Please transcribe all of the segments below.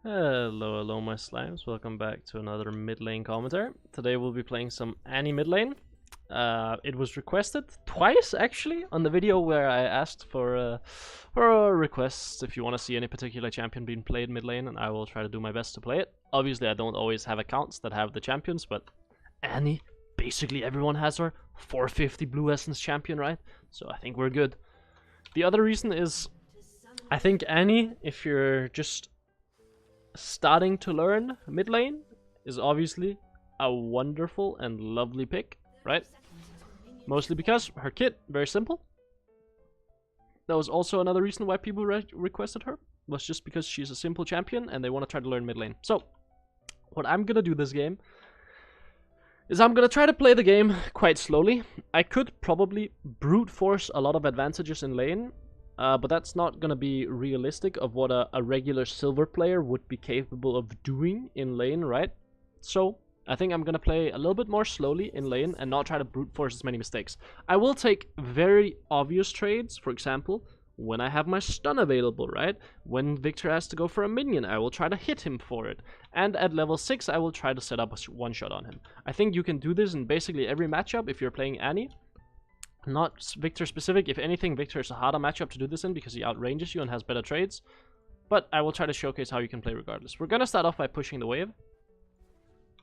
Hello, my slimes. Welcome back to another mid lane commentary. Today we'll be playing some Annie mid lane. It was requested twice actually on the video where I asked for requests if you want to see any particular champion being played mid lane, and I will try to do my best to play it. Obviously, I don't always have accounts that have the champions, but Annie, basically everyone has her 450 blue essence champion, right? So I think we're good. The other reason is I think Annie, if you're just starting to learn mid lane, is obviously a wonderful and lovely pick, right? Mostly because her kit, very simple. That was also another reason why people requested her, was just because she's a simple champion and they want to try to learn mid lane. So, what I'm gonna do this game is I'm gonna try to play the game quite slowly. I could probably brute force a lot of advantages in lane, but that's not gonna be realistic of what a regular silver player would be capable of doing in lane, right? So I think I'm gonna play a little bit more slowly in lane and not try to brute force as many mistakes. I will take very obvious trades, for example, when I have my stun available, right? When Victor has to go for a minion, I will try to hit him for it. And at level 6, I will try to set up a one-shot on him. I think you can do this in basically every matchup if you're playing Annie. Not Victor specific. If anything, Victor is a harder matchup to do this in because he outranges you and has better trades. But I will try to showcase how you can play regardless. We're gonna start off by pushing the wave.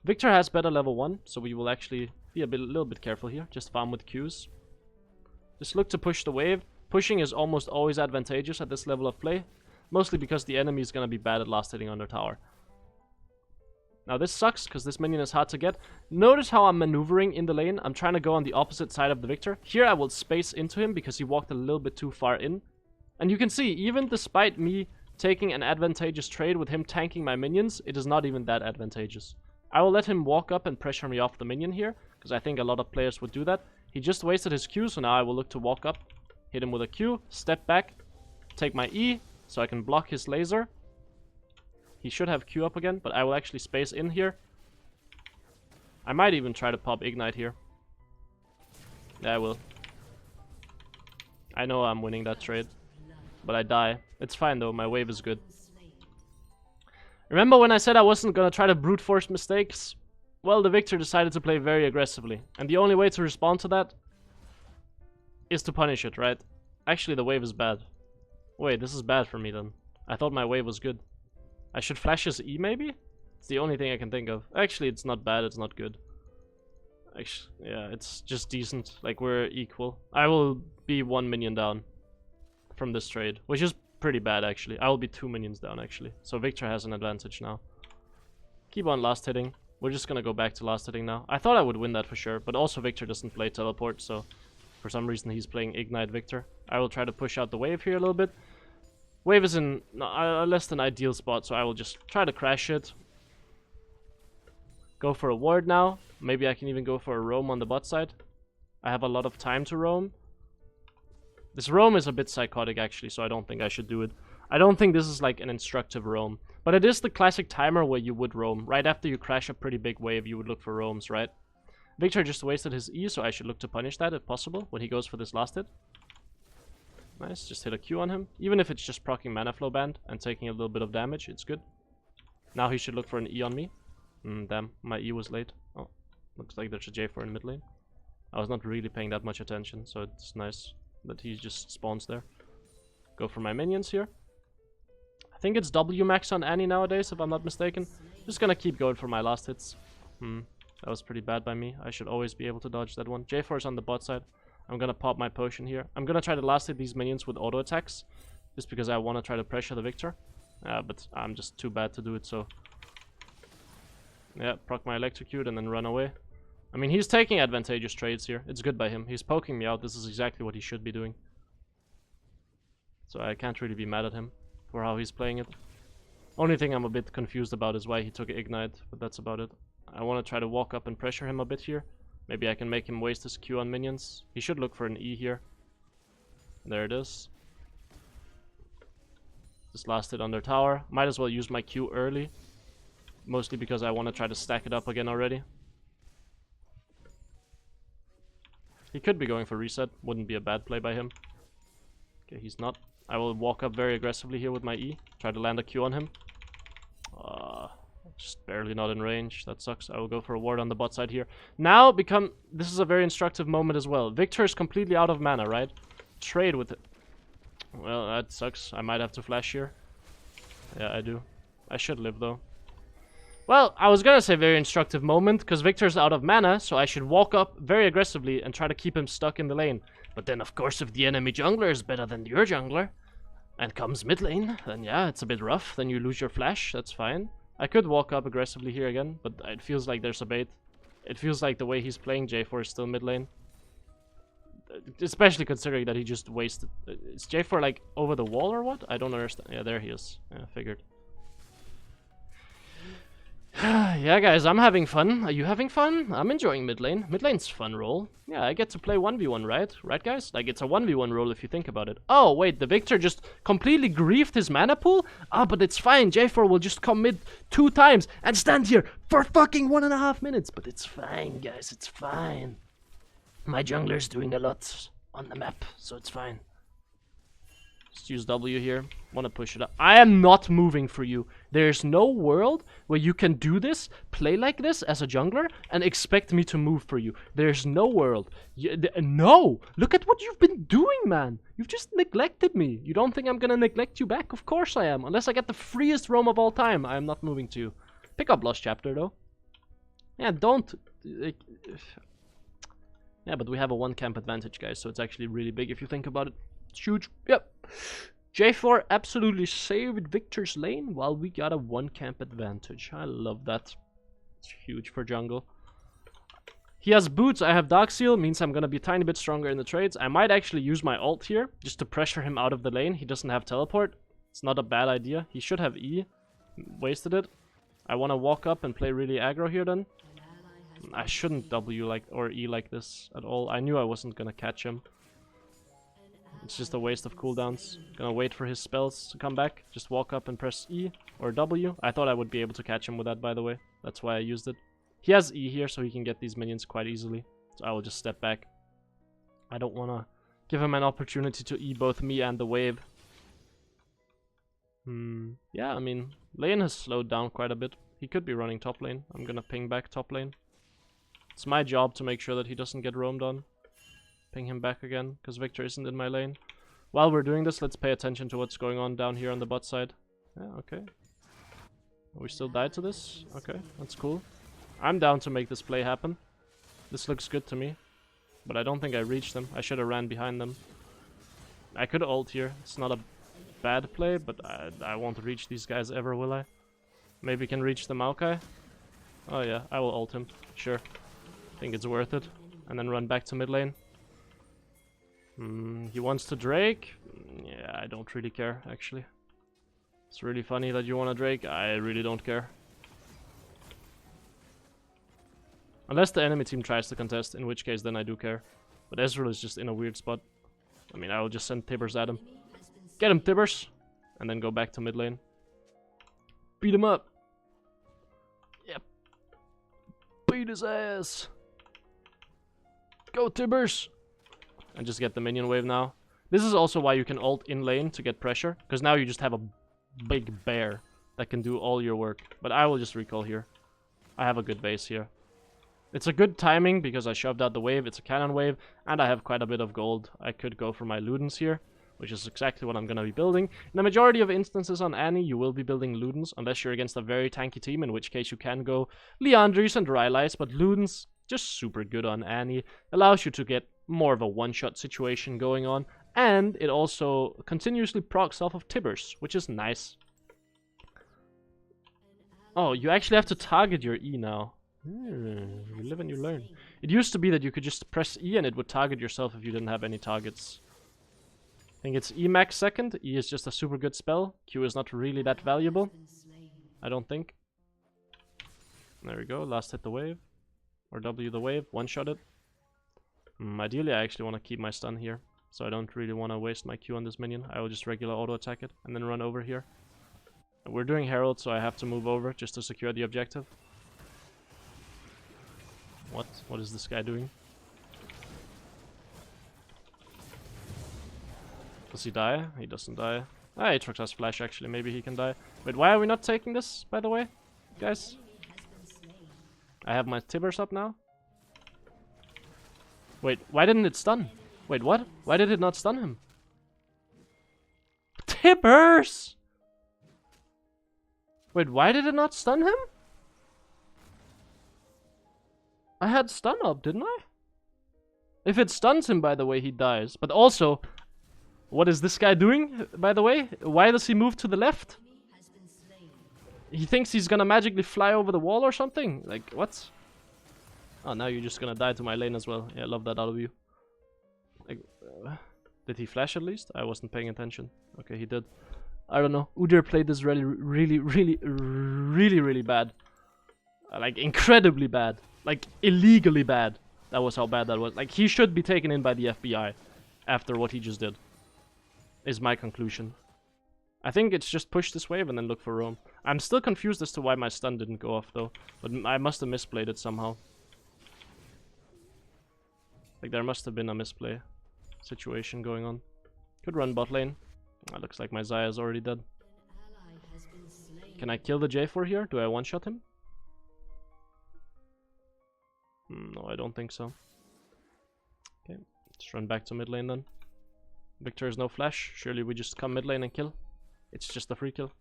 Victor has better level 1, so we will actually be a little bit careful here. Just farm with Qs. Just look to push the wave. Pushing is almost always advantageous at this level of play. Mostly because the enemy is gonna be bad at last hitting on their tower. Now this sucks, because this minion is hard to get. Notice how I'm maneuvering in the lane. I'm trying to go on the opposite side of the Victor. Here I will space into him, because he walked a little bit too far in. And you can see, even despite me taking an advantageous trade with him tanking my minions, it is not even that advantageous. I will let him walk up and pressure me off the minion here, because I think a lot of players would do that. He just wasted his Q, so now I will look to walk up, hit him with a Q, step back, take my E, so I can block his laser. He should have Q up again, but I will actually space in here. I might even try to pop Ignite here. Yeah, I will. I know I'm winning that trade, but I die. It's fine though, my wave is good. Remember when I said I wasn't gonna try to brute force mistakes? Well, the Victor decided to play very aggressively, and the only way to respond to that is to punish it, right? Actually, the wave is bad. Wait, this is bad for me then. I thought my wave was good. I should flash his E maybe? It's the only thing I can think of. Actually, it's not bad, it's not good. Actually, yeah, it's just decent. Like, we're equal. I will be 1 minion down from this trade, which is pretty bad actually. I will be 2 minions down actually. So Victor has an advantage now. Keep on last hitting. We're just gonna go back to last hitting now. I thought I would win that for sure, but also Victor doesn't play teleport, so for some reason he's playing Ignite Victor. I will try to push out the wave here a little bit. Wave is in a less than ideal spot, so I will just try to crash it. Go for a ward now. Maybe I can even go for a roam on the bot side. I have a lot of time to roam. This roam is a bit psychotic actually, so I don't think I should do it. I don't think this is like an instructive roam. But it is the classic timer where you would roam. Right after you crash a pretty big wave, you would look for roams, right? Victor just wasted his E, so I should look to punish that if possible when he goes for this last hit. Nice, just hit a Q on him. Even if it's just proccing Mana Flow Band and taking a little bit of damage, it's good. Now he should look for an E on me. Damn, my E was late. Oh, looks like there's a J4 in mid lane. I was not really paying that much attention, so it's nice that he just spawns there. Go for my minions here. I think it's W max on Annie nowadays, if I'm not mistaken. Just gonna keep going for my last hits. That was pretty bad by me. I should always be able to dodge that one. J4 is on the bot side. I'm gonna pop my potion here. I'm gonna try to last hit these minions with auto attacks, just because I want to try to pressure the Victor. But I'm just too bad to do it, so yeah, proc my electrocute and then run away. I mean, he's taking advantageous trades here. It's good by him. He's poking me out. This is exactly what he should be doing. So I can't really be mad at him for how he's playing it. Only thing I'm a bit confused about is why he took Ignite, but that's about it. I want to try to walk up and pressure him a bit here. Maybe I can make him waste his Q on minions. He should look for an E here. There it is. Just last hit on their tower. Might as well use my Q early. Mostly because I want to try to stack it up again already. He could be going for reset. Wouldn't be a bad play by him. Okay, he's not. I will walk up very aggressively here with my E. Try to land a Q on him. Just barely not in range. That sucks. I will go for a ward on the bot side here. Now this is a very instructive moment as well. Viktor is completely out of mana, right? Trade with it. Well, that sucks. I might have to flash here. Yeah, I do. I should live though. Well, I was gonna say very instructive moment, because Viktor's out of mana, so I should walk up very aggressively and try to keep him stuck in the lane. But then, of course, if the enemy jungler is better than your jungler, and comes mid lane, then yeah, it's a bit rough. Then you lose your flash, that's fine. I could walk up aggressively here again, but it feels like there's a bait. It feels like the way he's playing J4 is still mid lane. Especially considering that he just wasted... Is J4 like over the wall or what? I don't understand. Yeah, there he is. Yeah, figured. Yeah, guys, I'm having fun. Are you having fun? I'm enjoying mid lane. Mid lane's fun role. Yeah, I get to play 1v1, right? Right, guys? Like, it's a 1v1 role if you think about it. Oh, wait, the Viktor just completely griefed his mana pool? Ah, but it's fine. J4 will just come mid 2 times and stand here for fucking 1.5 minutes. But it's fine, guys. It's fine. My jungler's doing a lot on the map, so it's fine. Just use W here. Want to push it up. I am not moving for you. There's no world where you can do this, play like this as a jungler, and expect me to move for you. There's no world. No! Look at what you've been doing, man! You've just neglected me. You don't think I'm gonna neglect you back? Of course I am. Unless I get the freest roam of all time, I am not moving to you. Pick up Lost Chapter, though. Yeah, don't... Yeah, but we have a 1 camp advantage, guys, so it's actually really big if you think about it. It's huge. Yep. J4 absolutely saved Viktor's lane while we got a 1 camp advantage. I love that. It's huge for jungle. He has boots, I have Dark Seal, means I'm gonna be a tiny bit stronger in the trades. I might actually use my ult here, just to pressure him out of the lane. He doesn't have teleport. It's not a bad idea. He should have E. Wasted it. I wanna walk up and play really aggro here then. I shouldn't W like or E like this at all. I knew I wasn't gonna catch him. It's just a waste of cooldowns. Gonna wait for his spells to come back. Just walk up and press E or W. I thought I would be able to catch him with that, by the way. That's why I used it. He has E here, so he can get these minions quite easily. So I will just step back. I don't wanna give him an opportunity to E both me and the wave. Yeah, I mean, lane has slowed down quite a bit. He could be running top lane. I'm gonna ping back top lane. It's my job to make sure that he doesn't get roamed on. Ping him back again, because Viktor isn't in my lane. While we're doing this, let's pay attention to what's going on down here on the bot side. Yeah, okay. We still died to this? Okay, that's cool. I'm down to make this play happen. This looks good to me. But I don't think I reached them. I should have ran behind them. I could ult here. It's not a bad play, but I won't reach these guys ever, will I? Maybe can reach the Maokai? Oh yeah, I will ult him. Sure. Think it's worth it. And then run back to mid lane. He wants to Drake. Yeah, I don't really care, actually. It's really funny that you want to Drake. I really don't care. Unless the enemy team tries to contest, in which case then I do care. But Ezreal is just in a weird spot. I mean, I will just send Tibbers at him. Get him, Tibbers! And then go back to mid lane. Beat him up! Yep. Beat his ass! Go, Tibbers! And just get the minion wave now. This is also why you can ult in lane to get pressure. Because now you just have a big bear that can do all your work. But I will just recall here. I have a good base here. It's a good timing because I shoved out the wave. It's a cannon wave. And I have quite a bit of gold. I could go for my Ludens here, which is exactly what I'm going to be building. In the majority of instances on Annie, you will be building Ludens. Unless you're against a very tanky team, in which case you can go Liandry's and Rylai's. But Ludens, just super good on Annie. Allows you to get more of a one-shot situation going on. And it also continuously procs off of Tibbers, which is nice. Oh, you actually have to target your E now. You live and you learn. It used to be that you could just press E and it would target yourself if you didn't have any targets. I think it's E max second. E is just a super good spell. Q is not really that valuable. I don't think. There we go. Last hit the wave. Or W the wave. One-shot it. Ideally, I actually want to keep my stun here. So I don't really want to waste my Q on this minion. I will just regular auto-attack it and then run over here. We're doing Herald, so I have to move over just to secure the objective. What? What is this guy doing? Does he die? He doesn't die. Ah, Aatrox has flash actually. Maybe he can die. Wait, why are we not taking this, by the way? guys. I have my Tibbers up now. Wait, why didn't it stun? Wait, what? Why did it not stun him? Tibbers! Wait, why did it not stun him? I had stun up, didn't I? If it stuns him, by the way, he dies. But also, what is this guy doing, by the way? Why does he move to the left? He thinks he's gonna magically fly over the wall or something? Like, what? Oh, now you're just gonna die to my lane as well. Yeah, I love that out of you. Like, did he flash at least? I wasn't paying attention. Okay, he did. I don't know. Udyr played this really bad. Like, incredibly bad. Like, illegally bad. That was how bad that was. Like, he should be taken in by the FBI after what he just did. Is my conclusion. I think it's just push this wave and then look for roam. I'm still confused as to why my stun didn't go off though. But I must have misplayed it somehow. Like, there must have been a misplay situation going on. Could run bot lane. That looks like my Xayah is already dead. Can I kill the J4 here? Do I one-shot him? No, I don't think so. Okay, let's run back to mid lane then. Victor has no flash. Surely we just come mid lane and kill. It's just a free kill.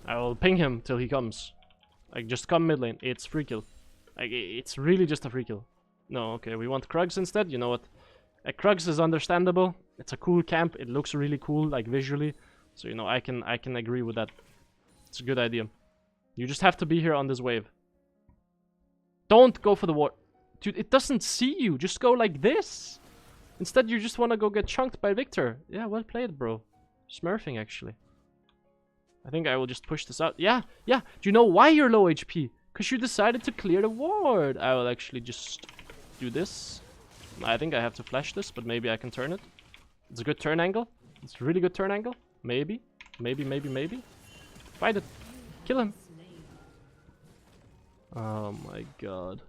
I will ping him till he comes. Like, just come mid lane. It's free kill. Like, it's really just a free kill. No, okay, we want Krugs instead. You know what? Krugs is understandable. It's a cool camp. It looks really cool, like visually. So, you know, I can agree with that. It's a good idea. You just have to be here on this wave. Don't go for the ward. Dude, it doesn't see you. Just go like this. Instead, you just want to go get chunked by Victor. Yeah, well played, bro. Smurfing, actually. I think I will just push this out. Yeah. Do you know why you're low HP? Because you decided to clear the ward. I will actually just do this. I think I have to flash this, but maybe I can turn it. It's a good turn angle. It's a really good turn angle. Maybe. Fight it. Kill him. Oh my god.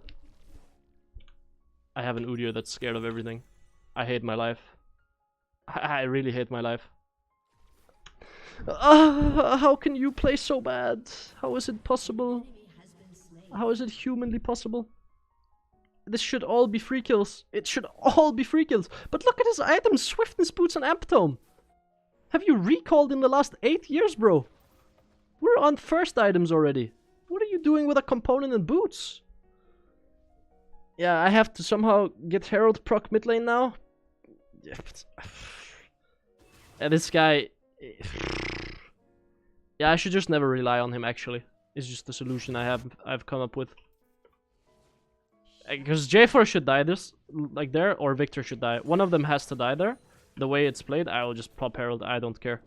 I have an Udyr that's scared of everything. I hate my life. I really hate my life. How can you play so bad? How is it possible? How is it humanly possible? This should all be free kills. It should all be free kills. But look at his items. Swiftness, Boots, and Amptome. Have you recalled in the last 8 years, bro? We're on first items already. What are you doing with a component and boots? Yeah, I have to somehow get Herald proc mid lane now. Yeah, this guy... Yeah, I should just never rely on him, actually. It's just the solution I've come up with. Because J4 should die this, like there, or Victor should die. One of them has to die there. The way it's played, I will just pop Herald. I don't care.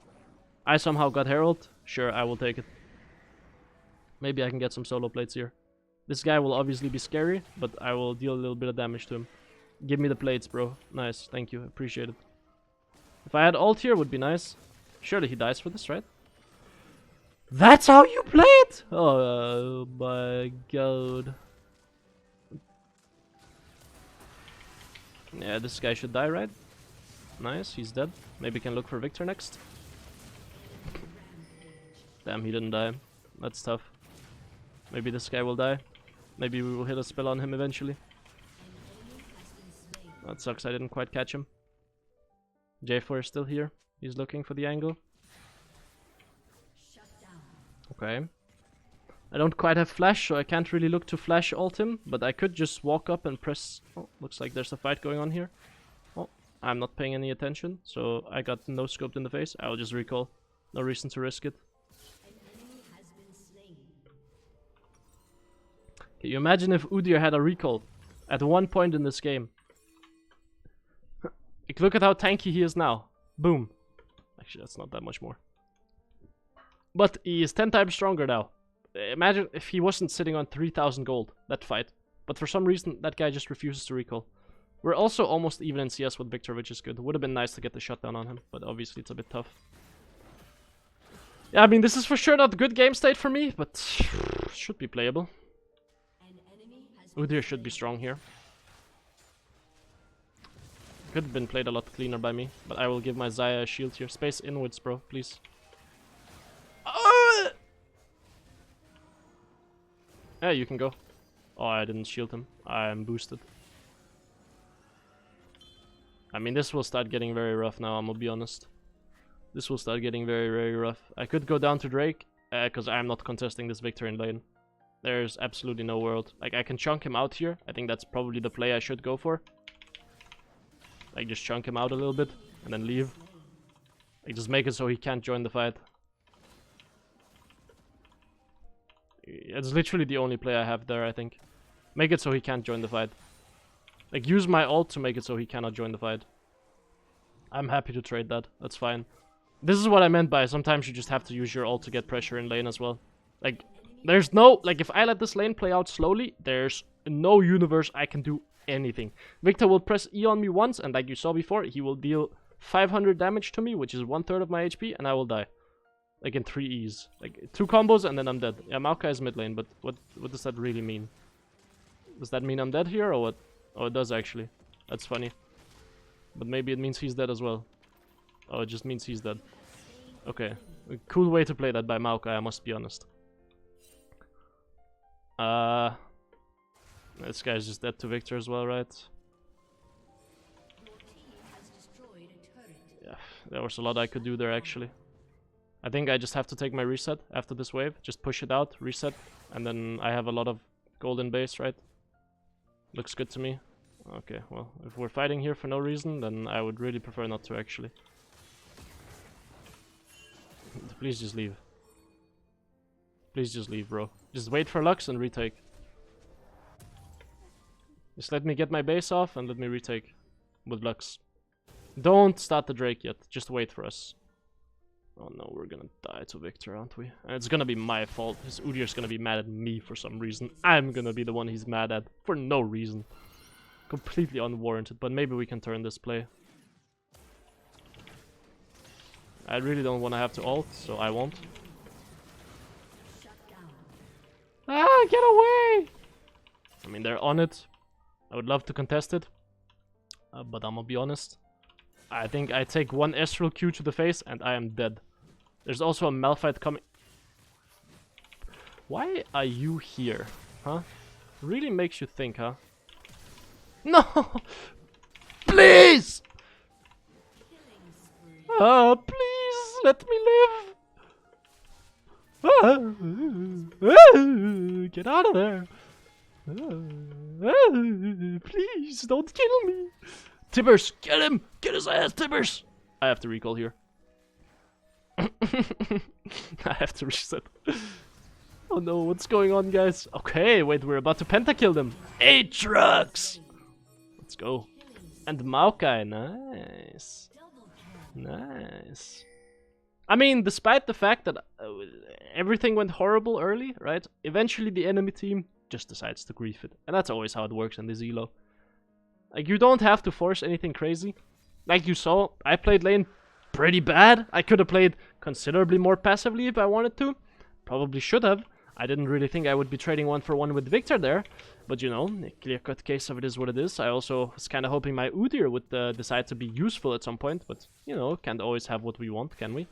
I somehow got Herald. Sure, I will take it. Maybe I can get some solo plates here. This guy will obviously be scary, but I will deal a little bit of damage to him. Give me the plates, bro. Nice, thank you. Appreciate it. If I had ult here, would be nice. Surely he dies for this, right? That's how you play it! Oh my god. Yeah, this guy should die, right? Nice, he's dead. Maybe can look for Victor next. Damn, he didn't die. That's tough. Maybe this guy will die. Maybe we will hit a spell on him eventually. That sucks, I didn't quite catch him. J4 is still here. He's looking for the angle. Okay. I don't quite have flash, so I can't really look to flash ult him, but I could just walk up and press... Oh, looks like there's a fight going on here. Oh, I'm not paying any attention, so I got no scoped in the face. I'll just recall. No reason to risk it. Can you imagine if Udyr had a recall at one point in this game? Like, look at how tanky he is now. Boom. Actually, that's not that much more. But he is 10 times stronger now. Imagine if he wasn't sitting on 3,000 gold, that fight. But for some reason, that guy just refuses to recall. We're also almost even in CS with Victor, which is good. Would have been nice to get the shutdown on him, but obviously it's a bit tough. Yeah, I mean, this is for sure not a good game state for me, but should be playable. Udyr should be strong here. Could have been played a lot cleaner by me, but I will give my Xayah a shield here. Space inwards, bro, please. Yeah, you can go. Oh, I didn't shield him. I am boosted. I mean, this will start getting very rough now, I'm gonna be honest. This will start getting very, very rough. I could go down to Drake, because I'm not contesting this Victor in lane. There's absolutely no world. Like, I can chunk him out here. I think that's probably the play I should go for. Like, just chunk him out a little bit, and then leave. Like, just make it so he can't join the fight. It's literally the only play I have there, I think. Make it so he can't join the fight. Like, use my ult to make it so he cannot join the fight. I'm happy to trade that. That's fine. This is what I meant by sometimes you just have to use your ult to get pressure in lane as well. Like, there's no... Like, if I let this lane play out slowly, there's no universe I can do anything. Victor will press E on me once, and like you saw before, he will deal 500 damage to me, which is 1/3 of my HP, and I will die. Like, in 3 E's. Like, 2 combos, and then I'm dead. Yeah, Maokai is mid lane, but what does that really mean? Does that mean I'm dead here, or what? Oh, it does actually. That's funny. But maybe it means he's dead as well. Oh, it just means he's dead. Okay. A cool way to play that by Maokai, I must be honest. This guy's just dead to Victor as well, right? Yeah, there was a lot I could do there actually. I think I just have to take my reset after this wave. Just push it out, reset, and then I have a lot of golden base, right? Looks good to me. Okay, well, if we're fighting here for no reason, then I would really prefer not to actually. Please just leave. Please just leave, bro. Just wait for Lux and retake. Just let me get my base off and let me retake with Lux. Don't start the Drake yet. Just wait for us. Oh no, we're gonna die to Victor, aren't we? And it's gonna be my fault. His Udyr's gonna be mad at me for some reason. I'm gonna be the one he's mad at for no reason. Completely unwarranted, but maybe we can turn this play. I really don't want to have to ult, so I won't. Ah, get away! I mean, they're on it. I would love to contest it. But I'm gonna be honest. I think I take one Ezreal Q to the face and I am dead. There's also a Malphite coming. Why are you here? Huh? Really makes you think, huh? No! Please! Please let me live! Get out of there! Please don't kill me! Tibbers, get him! Get his ass, Tibbers! I have to recall here. I have to reset. Oh no, what's going on, guys? Okay, wait, we're about to pentakill them. Aatrox! Let's go. And Maokai, nice. Nice. I mean, despite the fact that everything went horrible early, right? Eventually the enemy team just decides to grief it. And that's always how it works in this elo. Like, you don't have to force anything crazy. Like you saw, I played lane pretty bad. I could have played considerably more passively if I wanted to. Probably should have. I didn't really think I would be trading 1-for-1 with Victor there. But you know, a clear-cut case of it is what it is. I also was kind of hoping my Udyr would decide to be useful at some point. But, you know, can't always have what we want, can we?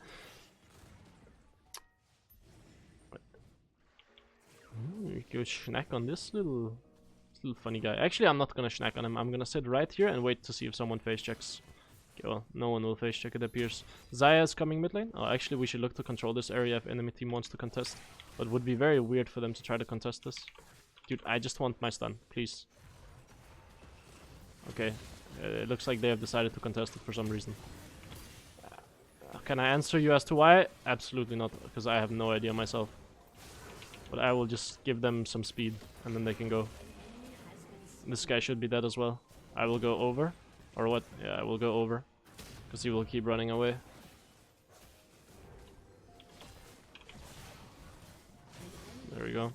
We go snack on this little funny guy. Actually, I'm not gonna snack on him. I'm gonna sit right here and wait to see if someone face checks. Okay, well, no one will face check, it appears. Xayah is coming mid lane. Oh, actually, we should look to control this area if enemy team wants to contest. But it would be very weird for them to try to contest this. Dude, I just want my stun, please. Okay, it looks like they have decided to contest it for some reason. Can I answer you as to why? Absolutely not, because I have no idea myself. But I will just give them some speed, and then they can go. This guy should be dead as well. I will go over. Or what? Yeah, I will go over. Because he will keep running away. There we go.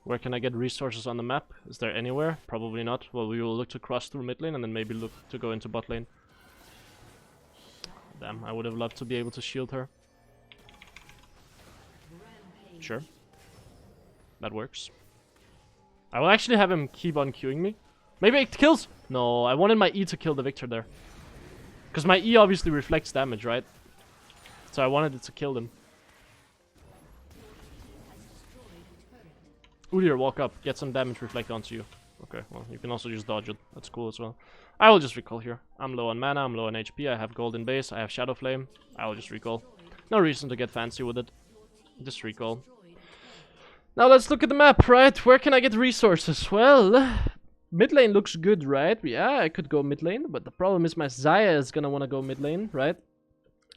Where can I get resources on the map? Is there anywhere? Probably not. Well, we will look to cross through mid lane and then maybe look to go into bot lane. Damn, I would have loved to be able to shield her. Sure. That works. I will actually have him keep on queuing me. Maybe it kills? No, I wanted my E to kill the Victor there. Because my E obviously reflects damage, right? So I wanted it to kill them. Udyr, walk up. Get some damage reflect onto you. Okay, well, you can also just dodge it. That's cool as well. I will just recall here. I'm low on mana, I'm low on HP, I have golden base, I have Shadow Flame. I will just recall. No reason to get fancy with it. Just recall. Now let's look at the map, right? Where can I get resources? Well, mid lane looks good, right? Yeah, I could go mid lane, but the problem is my Xayah is gonna wanna go mid lane, right?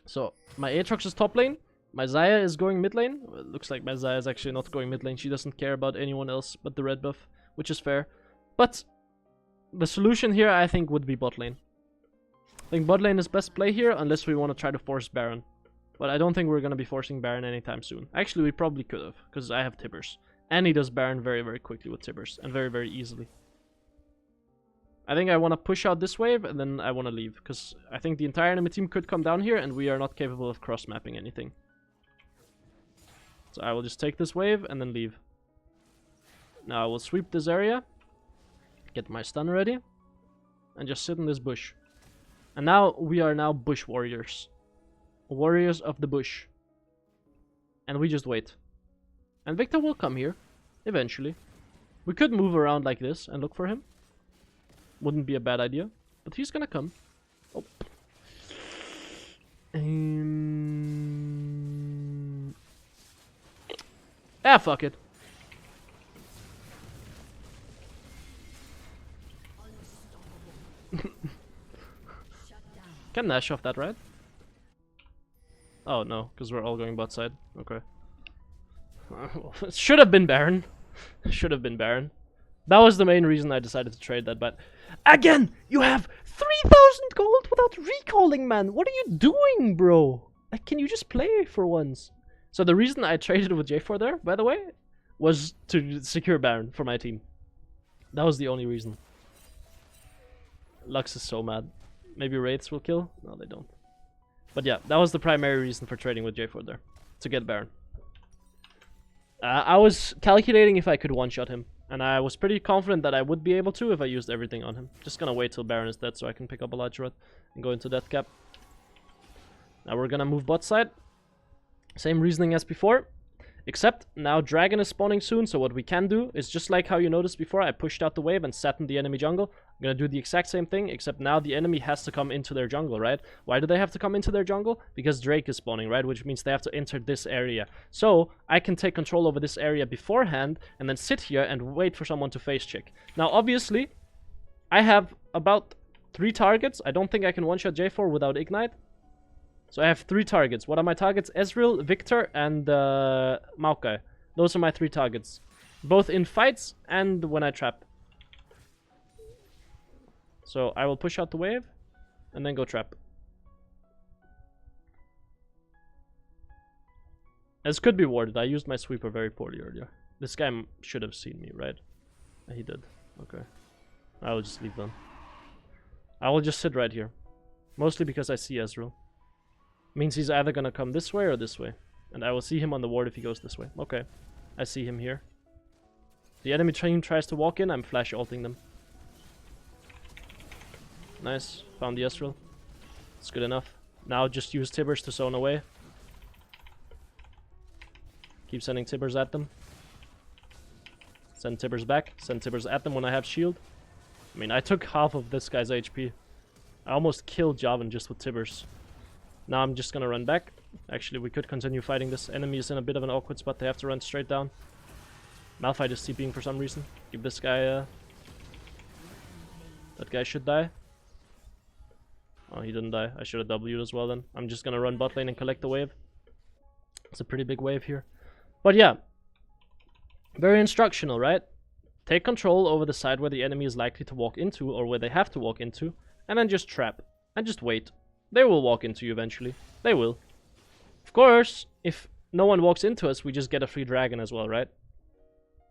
So, my Aatrox is top lane. My Xayah is going mid lane. Well, it looks like my Xayah is actually not going mid lane. She doesn't care about anyone else but the red buff, which is fair. But the solution here, I think, would be bot lane. I think bot lane is best play here, unless we want to try to force Baron. But I don't think we're going to be forcing Baron anytime soon. Actually, we probably could have, because I have Tibbers. And he does Baron very, very quickly with Tibbers, and very, very easily. I think I want to push out this wave, and then I want to leave, because I think the entire enemy team could come down here, and we are not capable of cross-mapping anything. So I will just take this wave, and then leave. Now I will sweep this area, get my stun ready, and just sit in this bush. And now we are now bush warriors. Warriors of the bush. And we just wait. And Viktor will come here, eventually. We could move around like this and look for him. Wouldn't be a bad idea. But he's gonna come. Oh. Ah, fuck it. Can Nash off that, right? Oh no, because we're all going bot side. Okay. It should have been Baron. Should have been Baron. That was the main reason I decided to trade that, but again, you have 3,000 gold without recalling, man. What are you doing, bro? Like, can you just play for once? So the reason I traded with J4 there, by the way, was to secure Baron for my team. That was the only reason. Lux is so mad. Maybe Wraiths will kill? No, they don't. But yeah, that was the primary reason for trading with J4 there. To get Baron. I was calculating if I could one-shot him. And I was pretty confident that I would be able to if I used everything on him. Just gonna wait till Baron is dead so I can pick up a large rod and go into death cap. Now we're gonna move bot side. Same reasoning as before. Except now Dragon is spawning soon, so what we can do is just like how you noticed before, I pushed out the wave and sat in the enemy jungle. I'm gonna do the exact same thing, except now the enemy has to come into their jungle, right? Why do they have to come into their jungle? Because Drake is spawning, right? Which means they have to enter this area. So I can take control over this area beforehand and then sit here and wait for someone to face check. Now obviously, I have about 3 targets. I don't think I can one-shot J4 without Ignite. So I have 3 targets. What are my targets? Ezreal, Viktor, and Maokai. Those are my 3 targets. Both in fights and when I trap. So I will push out the wave and then go trap. This could be warded. I used my sweeper very poorly earlier. This guy should have seen me, right? He did. Okay. I will just leave then. I will just sit right here. Mostly because I see Ezreal. Means he's either gonna come this way or this way. And I will see him on the ward if he goes this way. Okay. I see him here. The enemy team tries to walk in, I'm flash ulting them. Nice. Found the Ezreal. It's good enough. Now just use Tibbers to zone away. Keep sending Tibbers at them. Send Tibbers back. Send Tibbers at them when I have shield. I mean, I took half of this guy's HP. I almost killed Jarvan just with Tibbers. Now I'm just gonna run back. Actually, we could continue fighting this. Enemy is in a bit of an awkward spot. They have to run straight down. Malphite is TPing for some reason. Give this guy that guy should die. Oh, he didn't die. I should have W'd as well then. I'm just gonna run bot lane and collect the wave. It's a pretty big wave here. But yeah. Very instructional, right? Take control over the side where the enemy is likely to walk into, or where they have to walk into, and then just trap. And just wait. They will walk into you eventually. They will. Of course, if no one walks into us, we just get a free dragon as well, right?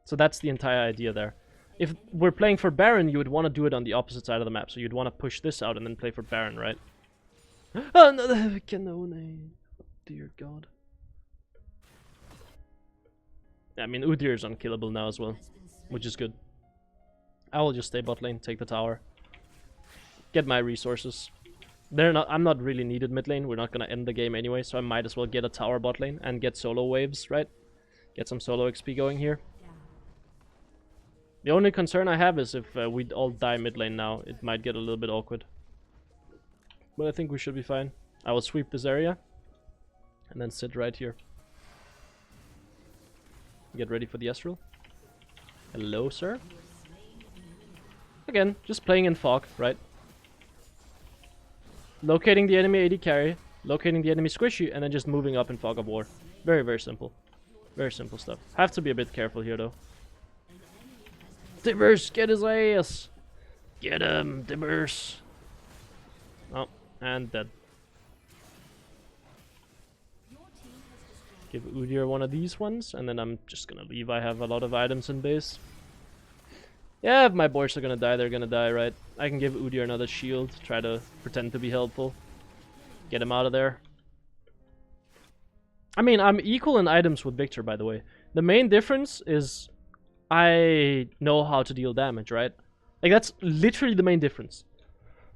So that's the entire idea there. If we're playing for Baron, you would want to do it on the opposite side of the map. So you'd want to push this out and then play for Baron, right? Oh, no, Canone. Oh, dear God. I mean, Udyr is unkillable now as well, which is good. I will just stay bot lane, take the tower. Get my resources. I'm not really needed mid lane. We're not gonna end the game anyway, so I might as well get a tower bot lane and get solo waves, right? Get some solo XP going here. The only concern I have is if we all die mid lane now, it might get a little bit awkward. But I think we should be fine. I will sweep this area and then sit right here. Get ready for the Ezreal. Hello, sir. Again, just playing in fog, right? Locating the enemy AD carry, locating the enemy squishy, and then just moving up in Fog of War. Very, very simple. Very simple stuff. Have to be a bit careful here, though. Tibbers, get his ass! Get him, Tibbers! Oh, and dead. Give Udyr one of these ones, and then I'm just gonna leave. I have a lot of items in base. Yeah, if my boys are gonna die, they're gonna die, right? I can give Udyr another shield, try to pretend to be helpful. Get him out of there. I mean, I'm equal in items with Viktor, by the way. The main difference is I know how to deal damage, right? Like, that's literally the main difference.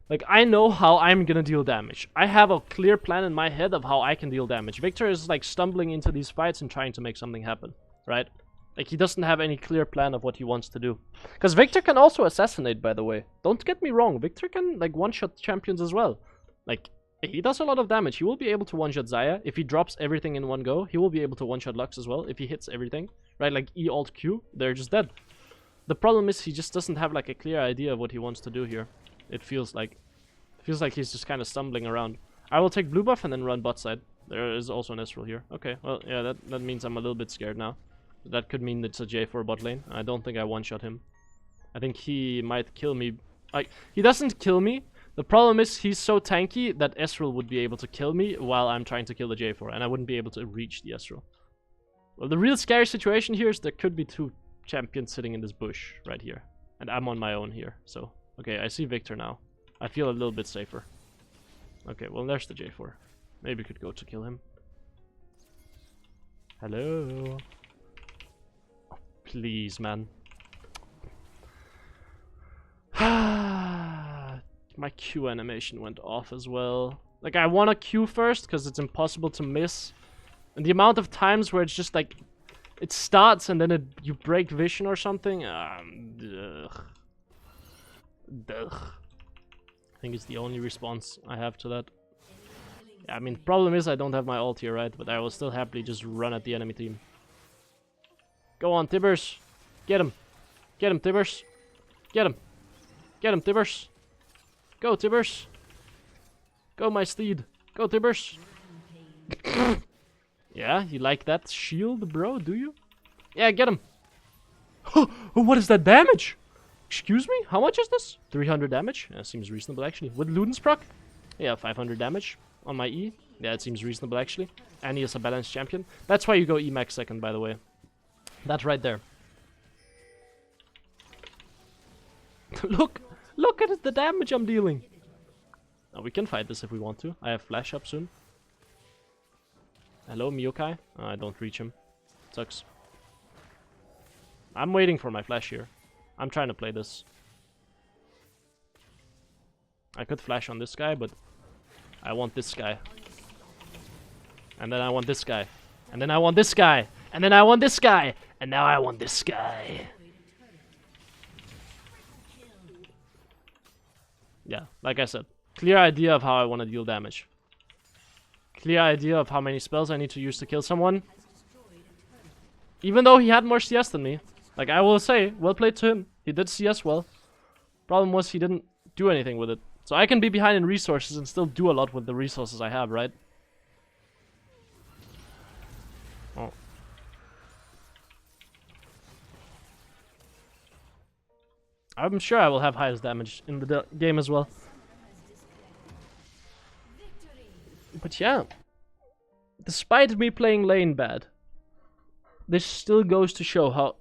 Like, I know how I'm gonna deal damage. I have a clear plan in my head of how I can deal damage. Viktor is, like, stumbling into these fights and trying to make something happen, right? Like, he doesn't have any clear plan of what he wants to do. Because Viktor can also assassinate, by the way. Don't get me wrong, Viktor can, like, one-shot champions as well. Like, he does a lot of damage. He will be able to one-shot Xayah. If he drops everything in one go, he will be able to one-shot Lux as well, if he hits everything. Right, like E, Alt, Q, they're just dead. The problem is he just doesn't have, like, a clear idea of what he wants to do here. It feels like he's just kind of stumbling around. I will take blue buff and then run bot side. There is also an Ezreal here. Okay, well, yeah, that means I'm a little bit scared now. That could mean it's a J4 bot lane. I don't think I one-shot him. I think he might kill me. Like, he doesn't kill me. The problem is he's so tanky that Ezreal would be able to kill me while I'm trying to kill the J4, and I wouldn't be able to reach the Ezreal. Well, the real scary situation here is there could be two champions sitting in this bush right here. And I'm on my own here, so... Okay, I see Viktor now. I feel a little bit safer. Okay, well, there's the J4. Maybe we could go to kill him. Hello? Oh, please, man. My Q animation went off as well. Like, I want to Q first, because it's impossible to miss. And the amount of times where it's just like... It starts and then you break vision or something. Ugh. I think it's the only response I have to that. Yeah, I mean, the problem is I don't have my ult here, right? But I will still happily just run at the enemy team. Go on, Tibbers. Get him. Get him, Tibbers. Get him. Get him, Tibbers. Go, Tibbers. Go, my steed. Go, Tibbers. Yeah, you like that shield, bro, do you? Yeah, get him. Oh, what is that damage? Excuse me? How much is this? 300 damage? Yeah, seems reasonable, actually. With Luden's proc? Yeah, 500 damage on my E. Yeah, it seems reasonable, actually. And he is a balanced champion. That's why you go E max second, by the way. That right there. Look at the damage I'm dealing. Now, we can fight this if we want to. I have flash up soon. Hello, Myokai. I don't reach him. Sucks. I'm waiting for my flash here. I'm trying to play this. I could flash on this guy, but I want this guy. And then I want this guy. And then I want this guy. And then I want this guy. And now I want this guy. Yeah, like I said. Clear idea of how I want to deal damage. Clear idea of how many spells I need to use to kill someone. Even though he had more CS than me. Like, I will say, well played to him. He did CS well. Problem was he didn't do anything with it. So I can be behind in resources and still do a lot with the resources I have, right? Oh. I'm sure I will have highest damage in the game as well. But yeah, despite me playing lane bad, this still goes to show how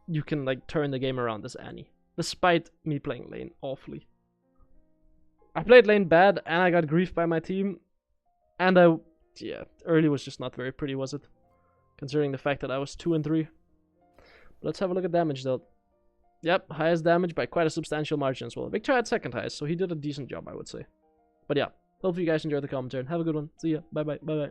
you can, like, turn the game around as Annie. Despite me playing lane awfully. I played lane bad and I got griefed by my team. And yeah, early was just not very pretty, was it? Considering the fact that I was 2 and 3. But let's have a look at damage dealt. Yep, highest damage by quite a substantial margin as well. Viktor had second highest, so he did a decent job, I would say. But yeah, hopefully you guys enjoyed the commentary. Have a good one. See ya. Bye bye. Bye bye.